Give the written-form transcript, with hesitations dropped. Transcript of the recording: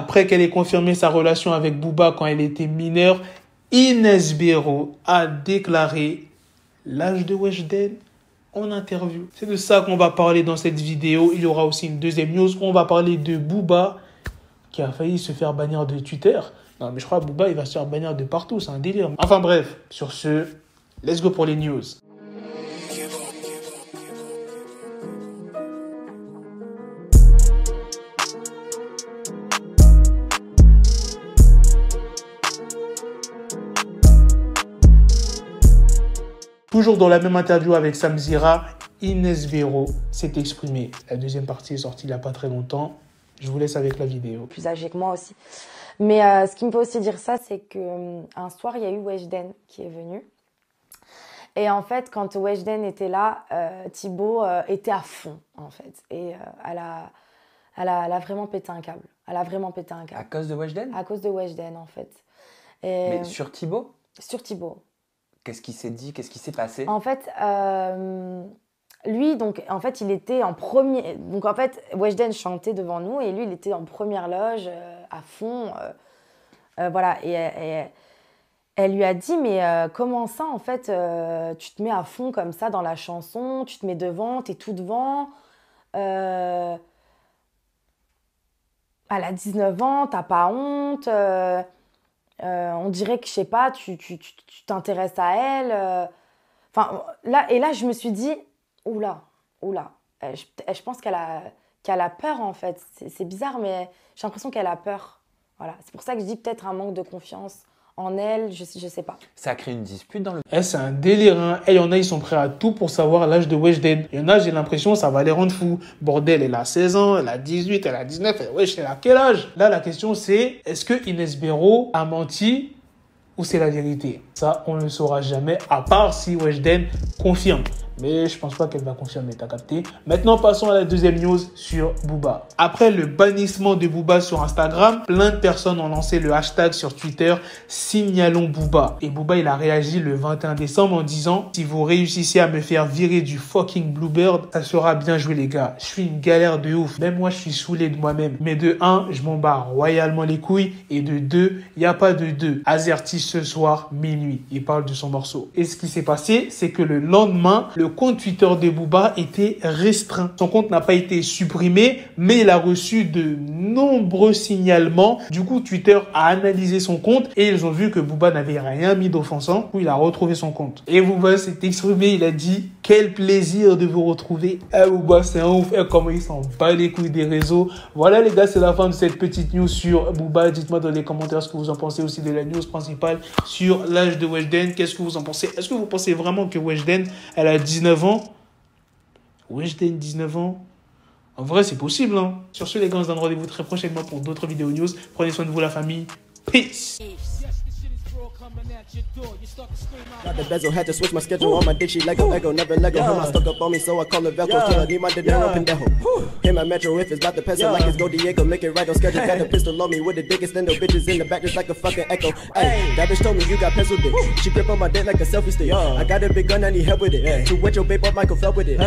Après qu'elle ait confirmé sa relation avec Booba quand elle était mineure, Inesbero a déclaré l'âge de Weshden en interview. C'est de ça qu'on va parler dans cette vidéo. Il y aura aussi une deuxième news où on va parler de Booba qui a failli se faire bannir de Twitter. Non, mais je crois que Booba, il va se faire bannir de partout. C'est un délire. Enfin bref, sur ce, let's go pour les news. Toujours dans la même interview avec Sam Zira, Inesbero s'est exprimé. La deuxième partie est sortie il n'y a pas très longtemps. Je vous laisse avec la vidéo. Plus âgé que moi aussi. Mais ce qui me fait aussi dire ça, c'est qu'un soir, il y a eu Weshden qui est venu. Et en fait, quand Weshden était là, Thibaut était à fond, en fait. Et elle a vraiment pété un câble. Elle a vraiment pété un câble. À cause de Weshden? À cause de Weshden, en fait. Et mais sur Thibaut? Sur Thibaut. Qu'est-ce qui s'est dit? Qu'est-ce qui s'est passé? En fait, lui, donc, en fait, il était en premier... Donc, en fait, Weshden chantait devant nous et lui, il était en première loge, à fond. Voilà, et elle lui a dit, mais comment ça, en fait, tu te mets à fond comme ça dans la chanson, tu te mets devant, t'es tout devant. Elle a 19 ans, t'as pas honte. On dirait que, je sais pas, tu t'intéresses à elle. Enfin, là, je me suis dit, oula. Je pense qu'elle a peur, en fait. C'est bizarre, mais j'ai l'impression qu'elle a peur. Voilà. C'est pour ça que je dis peut-être un manque de confiance en elle, je sais pas. Ça a créé une dispute dans le... C'est un délire, hein. Il y en a, ils sont prêts à tout pour savoir l'âge de Weshden. Il y en a, j'ai l'impression, ça va les rendre fous. Bordel, elle a 16 ans, elle a 18, elle a 19, wesh, elle a quel âge? Là, la question, c'est, est-ce que Inesbero a menti ou c'est la vérité? Ça, on ne le saura jamais, à part si Weshden confirme. Mais je pense pas qu'elle va confirmer, t'as capté. Maintenant, passons à la deuxième news sur Booba. Après le bannissement de Booba sur Instagram, plein de personnes ont lancé le hashtag sur Twitter « Signalons Booba ». Et Booba, il a réagi le 21 décembre en disant « Si vous réussissez à me faire virer du fucking Bluebird, ça sera bien joué les gars. Je suis une galère de ouf. Même moi, je suis saoulé de moi-même. Mais de 1, je m'en bats royalement les couilles. Et de 2, il n'y a pas de 2. Azerty ce soir, minuit. » Il parle de son morceau. Et ce qui s'est passé, c'est que le lendemain, le compte Twitter de Booba était restreint. Son compte n'a pas été supprimé, mais il a reçu de nombreux signalements. Du coup, Twitter a analysé son compte et ils ont vu que Booba n'avait rien mis d'offensant. Du coup, il a retrouvé son compte. Et Booba s'est exprimé, il a dit « Quel plaisir de vous retrouver. » Booba, c'est un ouf. Comment il s'en bat les couilles des réseaux. Voilà les gars, c'est la fin de cette petite news sur Booba. Dites-moi dans les commentaires ce que vous en pensez aussi de la news principale sur l'âge de Weshden. Qu'est-ce que vous en pensez? Est-ce que vous pensez vraiment que Weshden, elle a 19 ans? Weshden, 19 ans. En vrai, c'est possible, hein. Sur ce, les gars, on se donne rendez-vous très prochainement pour d'autres vidéos news. Prenez soin de vous, la famille. Peace. Got the bezel, had to switch my schedule on my dick, she Lego, never Lego. Her stuck up on me, so I call her Velcro. Till I need my dinero pendejo. Hit my metro if it's about to peso, like it's Go Diego, make it right on schedule. Got a pistol on me with the dick extendo, bitches in the back just like a fucking echo. Hey, that bitch told me you got pencil dick. She grip on my dick like a selfie stick. I got a big gun, I need help with it. To wet your babe up, Michael fell with it.